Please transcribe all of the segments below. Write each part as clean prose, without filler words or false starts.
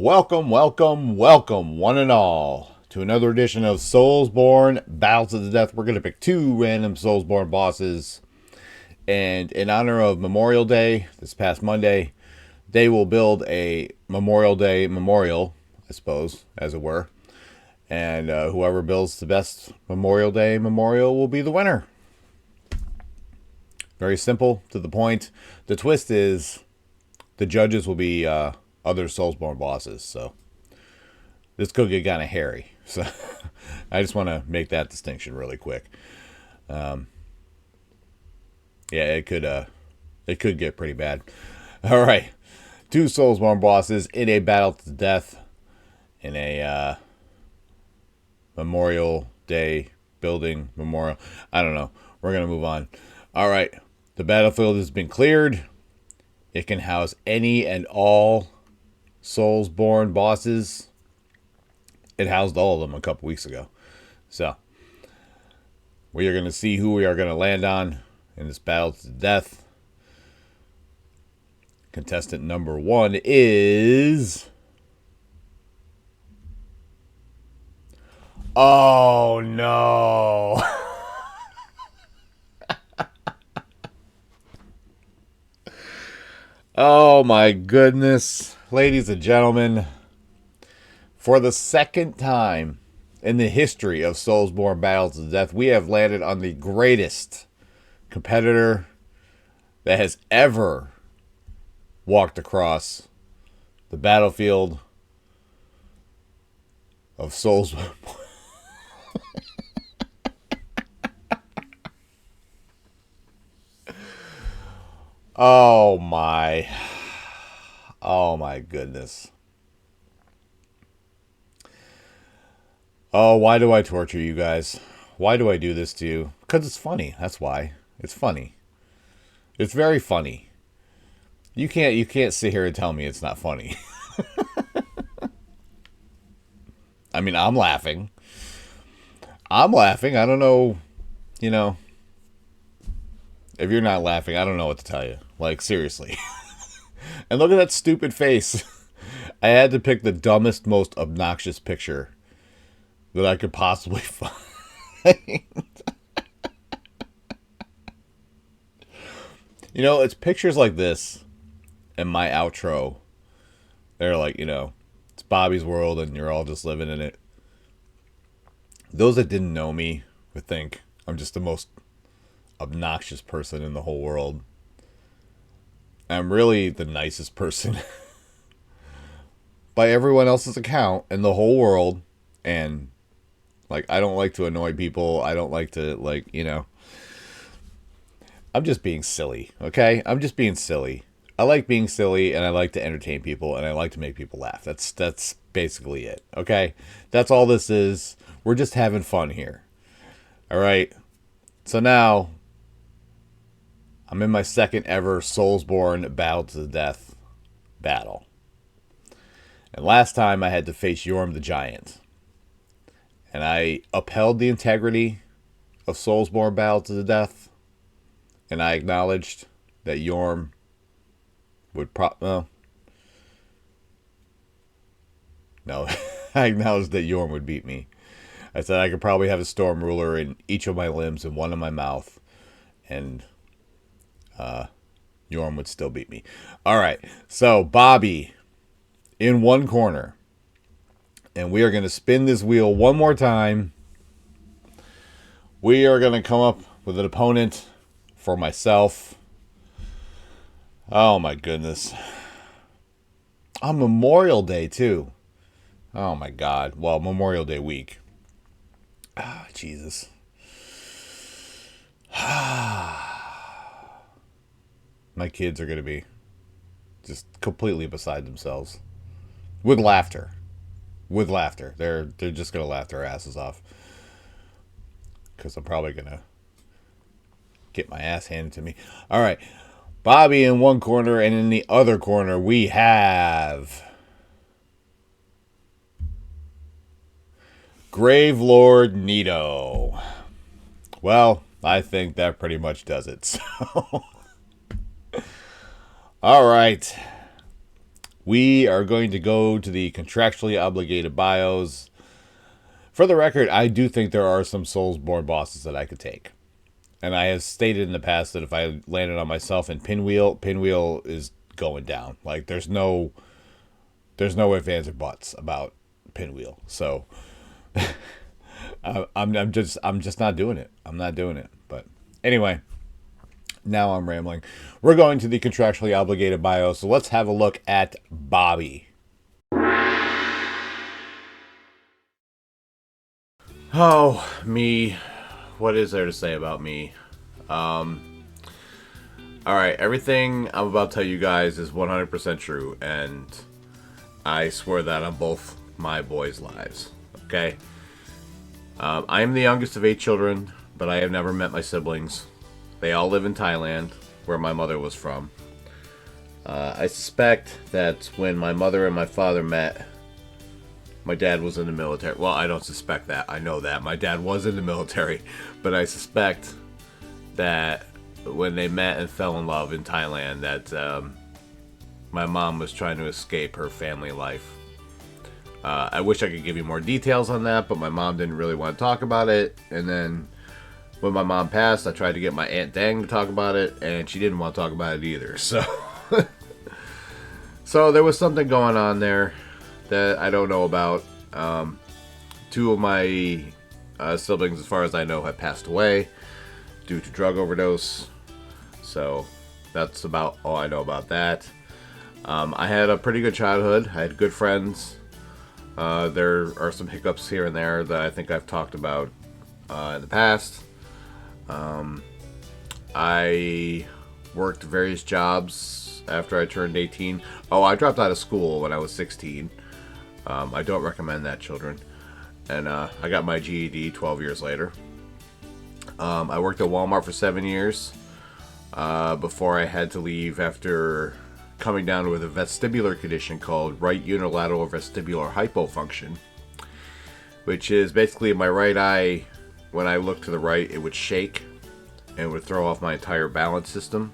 Welcome, one and all, to another edition of SoulsBorne Battle to the Death. We're going to pick two random SoulsBorne bosses. And in honor of Memorial Day, this past Monday, they will build a Memorial Day memorial, I suppose, as it were. And whoever builds the best Memorial Day memorial will be the winner. Very simple, to the point. The twist is the judges will be other SoulsBorne bosses, so this could get kind of hairy. So I just want to make that distinction really quick. Yeah, it could get pretty bad. All right, two SoulsBorne bosses in a battle to the death in a Memorial Day building memorial. I don't know. We're gonna move on. All right, the battlefield has been cleared. It can house any and all SoulsBorne bosses. It housed all of them a couple weeks ago. So we are going to see who we are going to land on in this battle to the death. Contestant number one is... Oh, no. Oh, my goodness. Ladies and gentlemen, for the second time in the history of SoulsBorne Battles to the Death, we have landed on the greatest competitor that has ever walked across the battlefield of SoulsBorne. Oh my goodness. Oh, why do I torture you guys? Why do I do this to you? Because it's funny. That's why. It's funny. It's very funny. You can't sit here and tell me it's not funny. I mean, I'm laughing. I don't know, if you're not laughing, I don't know what to tell you. Like, seriously. And look at that stupid face. I had to pick the dumbest, most obnoxious picture that I could possibly find. It's pictures like this and my outro. They're like, it's Bobby's world and you're all just living in it. Those that didn't know me would think I'm just the most obnoxious person in the whole world. I'm really the nicest person by everyone else's account in the whole world. And I don't like to annoy people. I don't like to I'm just being silly. Okay. I'm just being silly. I like being silly and I like to entertain people and I like to make people laugh. That's basically it. Okay. That's all this is. We're just having fun here. All right. So now I'm in my second ever SoulsBorne Battle to the Death battle. And last time I had to face Yorm the Giant. And I upheld the integrity of SoulsBorne Battle to the Death. And I acknowledged that Yorm would no, I acknowledged that Yorm would beat me. I said I could probably have a Storm Ruler in each of my limbs and one in my mouth. And Yorm would still beat me. All right. So Bobby in one corner. And we are going to spin this wheel one more time. We are going to come up with an opponent for myself. Oh my goodness. On Memorial Day too. Oh my God. Well, Memorial Day week. Ah, Jesus. My kids are going to be just completely beside themselves. With laughter. They're just going to laugh their asses off. Because I'm probably going to get my ass handed to me. All right. Bobby in one corner, and in the other corner we have Gravelord Nito. Well, I think that pretty much does it. So, all right. We are going to go to the contractually obligated bios. For the record, I do think there are some SoulsBorne bosses that I could take. And I have stated in the past that if I landed on myself in Pinwheel is going down. Like there's no ifs or buts about Pinwheel. So I'm just not doing it. I'm not doing it. But anyway, now I'm rambling. We're going to the contractually obligated bio. So let's have a look at Bobby. Oh, me. What is there to say about me? Alright, everything I'm about to tell you guys is 100% true, and I swear that on both my boys' lives. Okay? I am the youngest of 8 children, but I have never met my siblings. They all live in Thailand, where my mother was from. I suspect that when my mother and my father met, my dad was in the military. Well, I don't suspect that. I know that. My dad was in the military. But I suspect that when they met and fell in love in Thailand, that my mom was trying to escape her family life. I wish I could give you more details on that, but my mom didn't really want to talk about it. And then when my mom passed, I tried to get my Aunt Dang to talk about it, and she didn't want to talk about it either. So, so there was something going on there that I don't know about. 2 of my siblings, as far as I know, have passed away due to drug overdose. So that's about all I know about that. I had a pretty good childhood. I had good friends. There are some hiccups here and there that I think I've talked about in the past. I worked various jobs after I turned 18. Oh, I dropped out of school when I was 16. I don't recommend that, children. And I got my GED 12 years later. I worked at Walmart for 7 years before I had to leave after coming down with a vestibular condition called right unilateral vestibular hypofunction, which is basically my right eye, when I look to the right, it would shake and would throw off my entire balance system.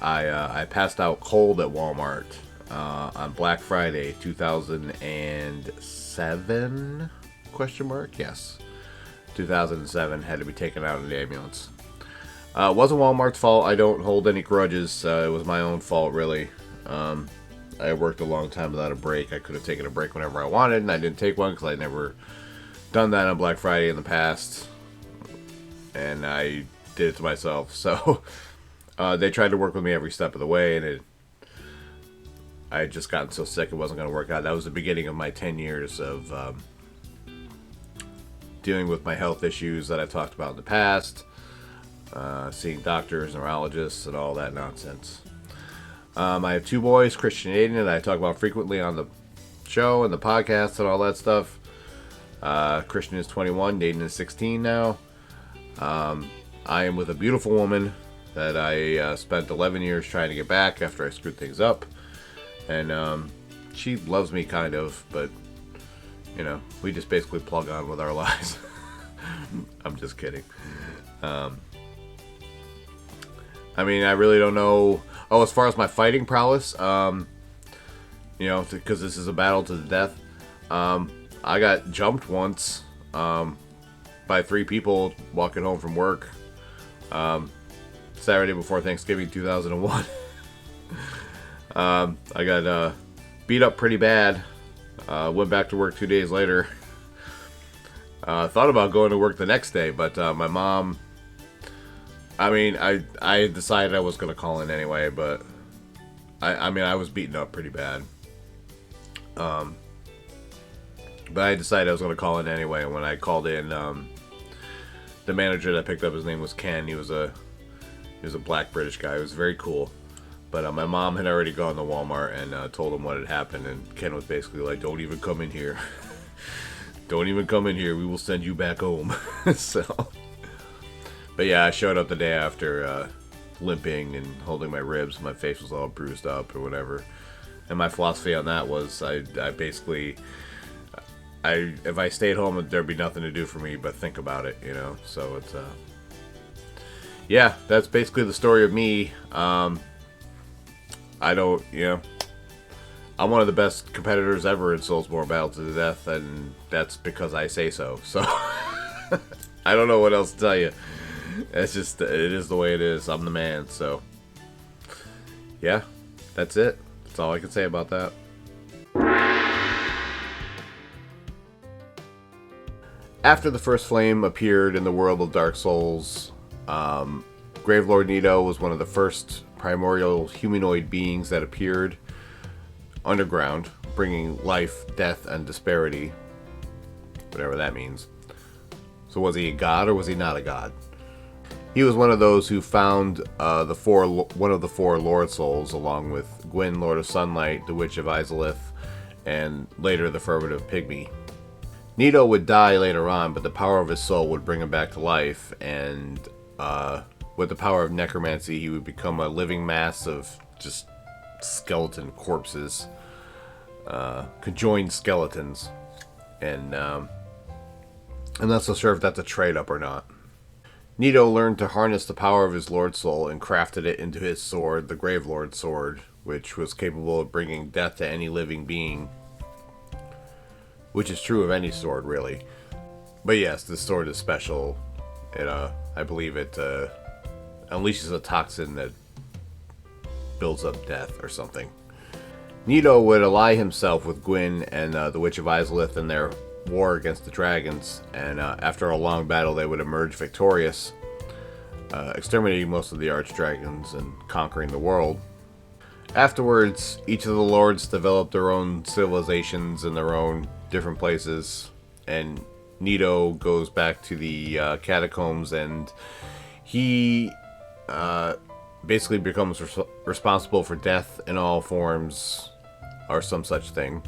I passed out cold at Walmart on Black Friday 2007 ? Yes, 2007. Had to be taken out in the ambulance. It wasn't Walmart's fault. I don't hold any grudges. It was my own fault, really. I worked a long time without a break. I could have taken a break whenever I wanted, and I didn't take one because I'd never done that on Black Friday in the past, and I did it to myself. So they tried to work with me every step of the way, and I had just gotten so sick it wasn't going to work out. That was the beginning of my 10 years of dealing with my health issues that I've talked about in the past, seeing doctors, neurologists, and all that nonsense. I have 2 boys, Christian and Aiden, that I talk about frequently on the show and the podcast and all that stuff. Christian is 21, Aiden is 16 now. I am with a beautiful woman that I spent 11 years trying to get back after I screwed things up. And she loves me, kind of, but, you know, we just basically plug on with our lives. I'm just kidding. I mean, I really don't know. Oh, as far as my fighting prowess, you know, because this is a battle to the death, I got jumped once by 3 people walking home from work Saturday before Thanksgiving 2001. I got beat up pretty bad. Went back to work 2 days later. Thought about going to work the next day, but my mom... I mean, I decided I was going to call in anyway, but... I mean, I was beaten up pretty bad. But I decided I was going to call in anyway, and when I called in, the manager that picked up, his name was Ken. He was a black British guy. He was very cool. But my mom had already gone to Walmart and told him what had happened, and Ken was basically like, "Don't even come in here. Don't even come in here. We will send you back home." So, but yeah, I showed up the day after, limping and holding my ribs. My face was all bruised up or whatever. And my philosophy on that was, I basically, if I stayed home, there'd be nothing to do for me but think about it, you know. So it's, yeah, that's basically the story of me. I don't, you know, I'm one of the best competitors ever in SoulsBorne Battle to the Death, and that's because I say so. So I don't know what else to tell you. It's just, it is the way it is. I'm the man. So yeah, that's it. That's all I can say about that. After the first flame appeared in the world of Dark Souls, Gravelord Nito was one of the first primordial humanoid beings that appeared underground, bringing life, death, and disparity. Whatever that means. So was he a god or was he not a god? He was one of those who found one of the four Lord Souls, along with Gwyn, Lord of Sunlight, the Witch of Izalith, and later the Furtive Pygmy. Nito would die later on, but the power of his soul would bring him back to life, and with the power of necromancy, he would become a living mass of just skeleton corpses, conjoined skeletons, and I'm not so sure if that's a trade-up or not. Nito learned to harness the power of his Lord Soul and crafted it into his sword, the Gravelord Sword, which was capable of bringing death to any living being. Which is true of any sword, really. But yes, this sword is special. I believe it unleashes a toxin that builds up death or something. Nito would ally himself with Gwyn and the Witch of Izalith in their war against the dragons, and after a long battle they would emerge victorious, exterminating most of the archdragons and conquering the world. Afterwards, each of the lords developed their own civilizations in their own different places, and Nito goes back to the catacombs, and he basically becomes responsible for death in all forms, or some such thing.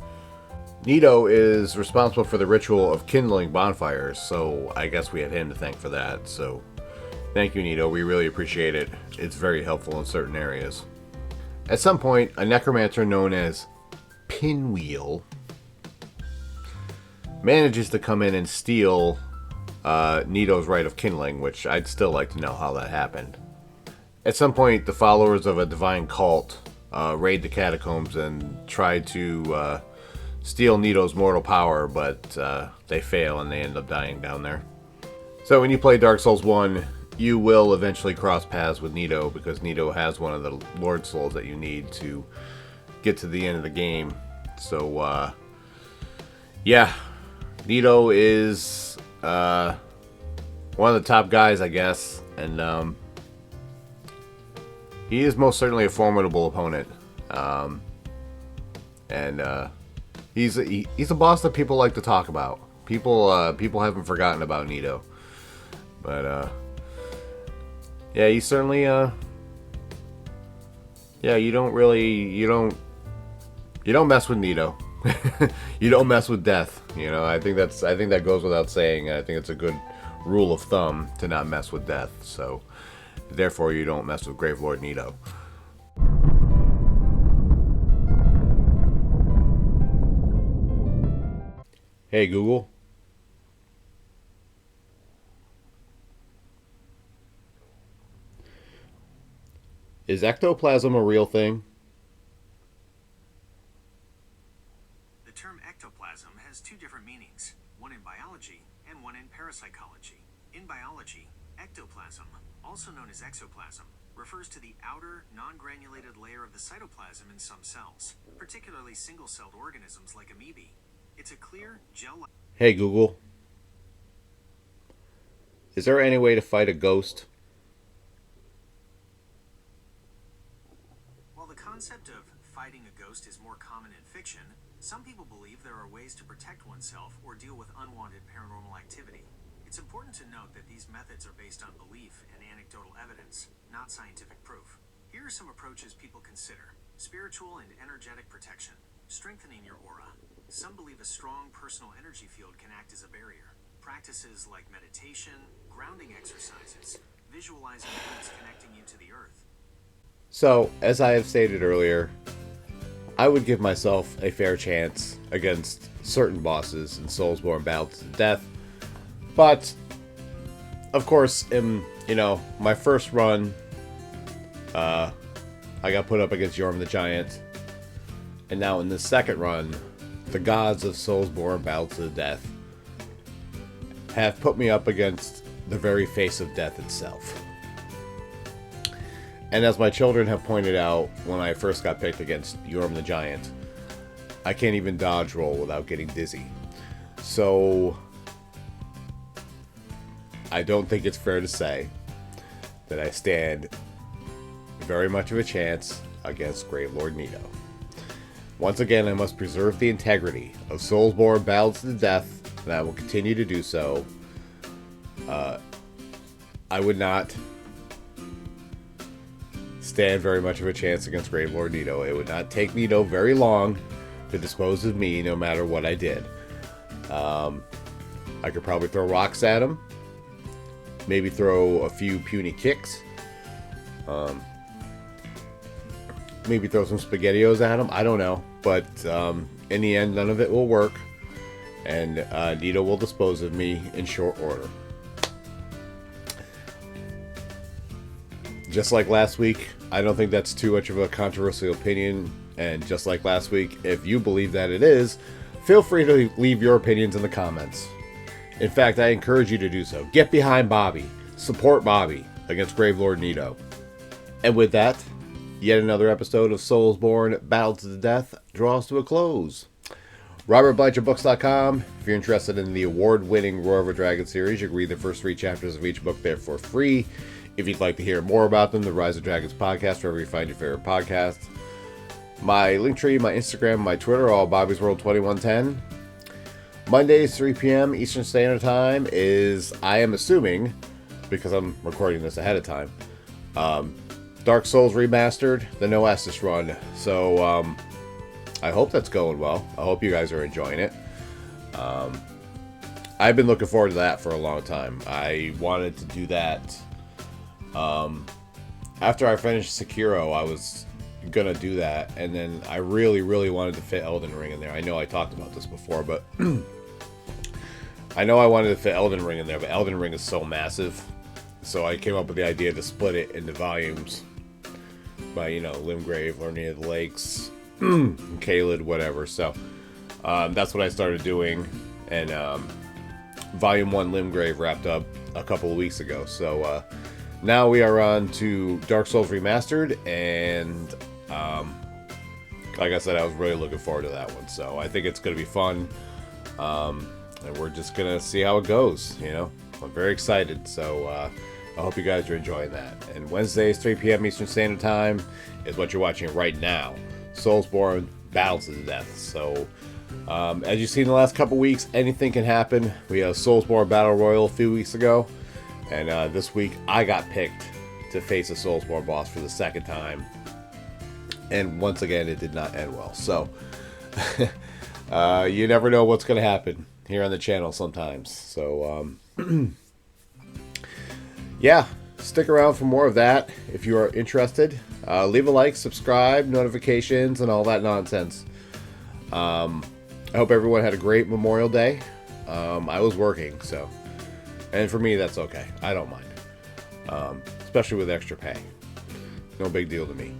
Nito is responsible for the ritual of kindling bonfires, so I guess we have him to thank for that. So thank you, Nito. We really appreciate it. It's very helpful in certain areas. At some point, a necromancer known as Pinwheel manages to come in and steal Nito's right of kindling, which I'd still like to know how that happened. At some point, the followers of a divine cult raid the catacombs and try to steal Nito's mortal power, but they fail and they end up dying down there. So when you play Dark Souls 1, you will eventually cross paths with Nito, because Nito has one of the Lord Souls that you need to get to the end of the game. So, yeah, Nito is one of the top guys, I guess, and he is most certainly a formidable opponent. He's a boss that people like to talk about. People haven't forgotten about Nito, but yeah, he's certainly you don't mess with Nito. You don't mess with death. You know, I think that goes without saying. I think it's a good rule of thumb to not mess with death. So therefore, you don't mess with Gravelord Nito. Hey Google. Is ectoplasm a real thing? The term ectoplasm has two different meanings, one in biology and one in parapsychology. In biology, ectoplasm, also known as exoplasm, refers to the outer, non-granulated layer of the cytoplasm in some cells, particularly single-celled organisms like amoebae. It's a clear, gel-like... Hey Google. Is there any way to fight a ghost? While the concept of fighting a ghost is more common in fiction, some people believe there are ways to protect oneself or deal with unwanted paranormal activity. It's important to note that these methods are based on belief and anecdotal evidence, not scientific proof. Here are some approaches people consider. Spiritual and energetic protection. Strengthening your aura. Some believe a strong personal energy field can act as a barrier. Practices like meditation, grounding exercises, visualizing things connecting you to the earth. So, as I have stated earlier, I would give myself a fair chance against certain bosses in SoulsBorne Battle to the Death. But, of course, in, my first run, I got put up against Yorm the Giant. And now in the second run, the gods of SoulsBorne Battle to the Death have put me up against the very face of death itself. And as my children have pointed out when I first got picked against Yorm the Giant, I can't even dodge roll without getting dizzy. So I don't think it's fair to say that I stand very much of a chance against Gravelord Nito. Once again, I must preserve the integrity of SoulsBorne Battle to the Death, and I will continue to do so. I would not stand very much of a chance against Gravelord Nito. It would not take Nito very long to dispose of me, no matter what I did. I could probably throw rocks at him, maybe throw a few puny kicks, maybe throw some SpaghettiOs at him. I don't know, but in the end, none of it will work, and Nito will dispose of me in short order. Just like last week, I don't think that's too much of a controversial opinion, and just like last week, if you believe that it is, feel free to leave your opinions in the comments. In fact, I encourage you to do so. Get behind Bobby. Support Bobby against Gravelord Nito. And with that, yet another episode of SoulsBorne Battle to the Death draws to a close. RobertBlanchardBooks.com. If you're interested in the award-winning Roar of a Dragon series, you can read the first 3 chapters of each book there for free. If you'd like to hear more about them, the Rise of Dragons podcast, wherever you find your favorite podcasts. My Linktree, my Instagram, my Twitter, all Bobby's World 2110. Mondays, 3 p.m. Eastern Standard Time is, I am assuming, because I'm recording this ahead of time, Dark Souls Remastered, the No Estus run. So, I hope that's going well. I hope you guys are enjoying it. I've been looking forward to that for a long time. I wanted to do that. After I finished Sekiro, I was gonna do that, and then I really wanted to fit Elden Ring in there. I know I talked about this before, but I know I wanted to fit Elden Ring in there, but Elden Ring is so massive, so I came up with the idea to split it into volumes by, Limgrave, Learning of the Lakes, Caelid, whatever. So that's what I started doing, and Volume 1 Limgrave wrapped up a couple of weeks ago. So now we are on to Dark Souls Remastered, and like I said, I was really looking forward to that one. So I think it's going to be fun, and we're just going to see how it goes, I'm very excited, so I hope you guys are enjoying that. And Wednesdays, 3 p.m. Eastern Standard Time is what you're watching right now. SoulsBorne Battle to the Death. So, as you've seen in the last couple weeks, anything can happen. We had a SoulsBorne Battle Royal a few weeks ago, and this week I got picked to face a SoulsBorne boss for the second time. And once again, it did not end well. So, you never know what's going to happen here on the channel sometimes. So, yeah, stick around for more of that if you are interested. Leave a like, subscribe, notifications, and all that nonsense. I hope everyone had a great Memorial Day. I was working, so, and for me, that's okay. I don't mind, especially with extra pay. No big deal to me.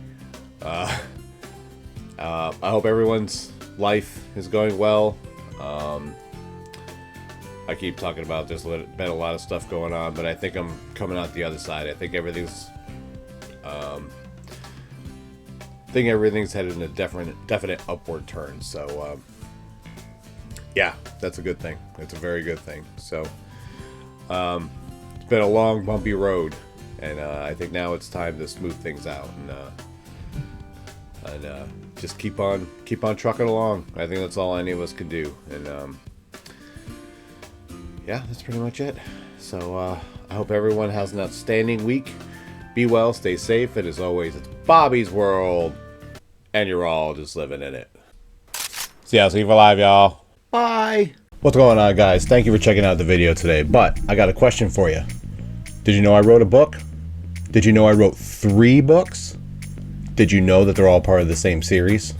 I hope everyone's life is going well. I keep talking about there's been a lot of stuff going on, but I think I'm coming out the other side. I think everything's headed in a definite upward turn. So yeah, that's a good thing. It's a very good thing. So it's been a long, bumpy road, and I think now it's time to smooth things out and just keep on trucking along. I think that's all any of us can do. And yeah, that's pretty much it. So I hope everyone has an outstanding week. Be well, stay safe, and as always, it's Bobby's World, and you're all just living in it. So yeah, see you for live, y'all. Bye. What's going on, guys? Thank you for checking out the video today, but I got a question for you. Did you know I wrote a book? Did you know I wrote 3 books? Did you know that they're all part of the same series?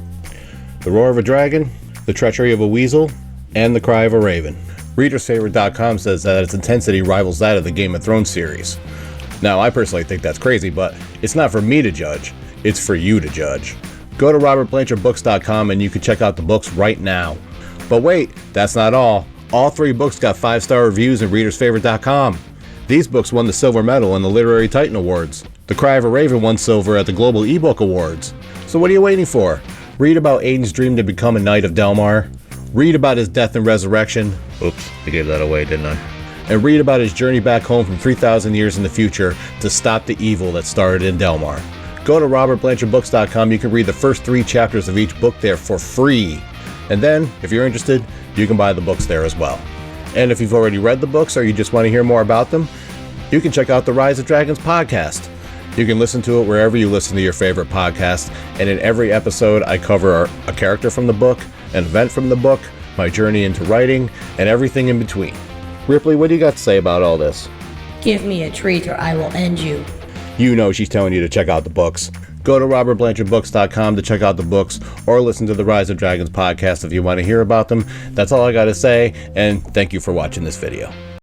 The Roar of a Dragon, The Treachery of a Weasel, and The Cry of a Raven. ReadersFavorite.com says that its intensity rivals that of the Game of Thrones series. Now, I personally think that's crazy, but it's not for me to judge. It's for you to judge. Go to robertblanchardbooks.com and you can check out the books right now. But wait, that's not all. All 3 books got 5-star reviews in readersfavorite.com. These books won the silver medal in the Literary Titan Awards. The Cry of a Raven won silver at the Global eBook Awards. So what are you waiting for? Read about Aiden's dream to become a Knight of Delmar. Read about his death and resurrection. Oops, I gave that away, didn't I? And read about his journey back home from 3,000 years in the future to stop the evil that started in Delmar. Go to robertblanchardbooks.com. You can read the first 3 chapters of each book there for free. And then, if you're interested, you can buy the books there as well. And if you've already read the books or you just want to hear more about them, you can check out the Rise of Dragons podcast. You can listen to it wherever you listen to your favorite podcast. And in every episode, I cover a character from the book, an event from the book, my journey into writing, and everything in between. Ripley, what do you got to say about all this? Give me a treat or I will end you. You know she's telling you to check out the books. Go to robertblanchardbooks.com to check out the books or listen to the Rise of Dragons podcast if you want to hear about them. That's all I got to say, and thank you for watching this video.